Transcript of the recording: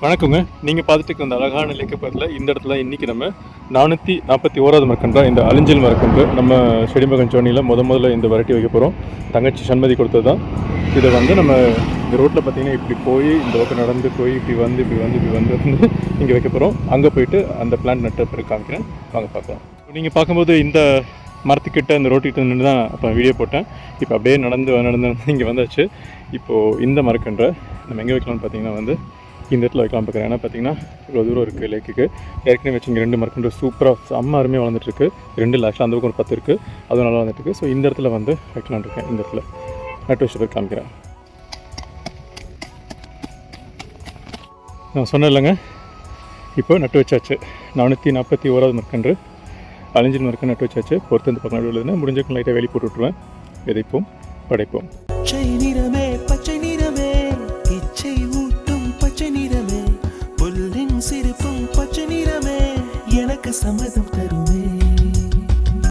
வணக்கங்க. நீங்கள் பார்த்துட்டு இந்த அழகான லேக்கப்பத்தில் இந்த இடத்துல இன்றைக்கி நம்ம 441வது மரக்கன்றா இந்த அழிஞ்சல் மரக்கன்று நம்ம செடிமகன் சோனியில் முதல்ல இந்த வெரைட்டி வைக்க போகிறோம். தங்கச்சி சண்மதி கொடுத்தது தான். இதை வந்து நம்ம இந்த ரோட்டில் பார்த்திங்கன்னா இப்படி போய் இந்த பக்கம் நடந்து போய் இப்படி வந்து இங்கே வைக்க போகிறோம். அங்கே போயிட்டு அந்த பிளான்ட் நட்ட பிறகு காமிக்கிறேன், வாங்க பார்க்கலாம். நீங்கள் பார்க்கும்போது இந்த மரத்துக்கிட்ட இந்த ரோட்டிகிட்ட நின்று தான் அப்போ வீடியோ போட்டேன். இப்போ அப்படியே நடந்து இங்கே வந்தாச்சு. இப்போது இந்த மரக்கன்றை நம்ம எங்கே வைக்கலாம்னு பார்த்திங்கன்னா வந்து இந்த இடத்துல வைக்கலாம் பார்க்குறேன். ஏன்னா பார்த்தீங்கன்னா இவ்வளோ தூரம் இருக்குது லேக்குக்கு. ஏற்கனவே வச்சு இங்கே 2 மரக்கன்று சூப்பராக செம்ம அருமையாக வளர்ந்துட்டுருக்கு. 2 லாஸ்ட்டில் அந்த பக்கம் ஒரு 10 இருக்குது, அது நல்லா வந்துட்டுருக்கு. ஸோ இந்த இடத்துல வந்து வைக்கலான் இருக்கேன். இந்த இடத்துல நட்டு வச்சு போய் காமிக்கிறேன். நான் சொன்னேன் இல்லைங்க, இப்போ நட்டு வச்சாச்சு. 441வது மரக்கன்று அழிஞ்சல் மரக்கன்று நட்டு வச்சாச்சு. பொறுத்து இந்த பக்கம் நடுவில் முடிஞ்சக்கு லைட்டாக வெளியே போட்டு விட்ருவேன். விதைப்போம், படைப்போம். சிரிப்பும் பச்சை நிறமே எனக்கு சம்மதம் தருமே.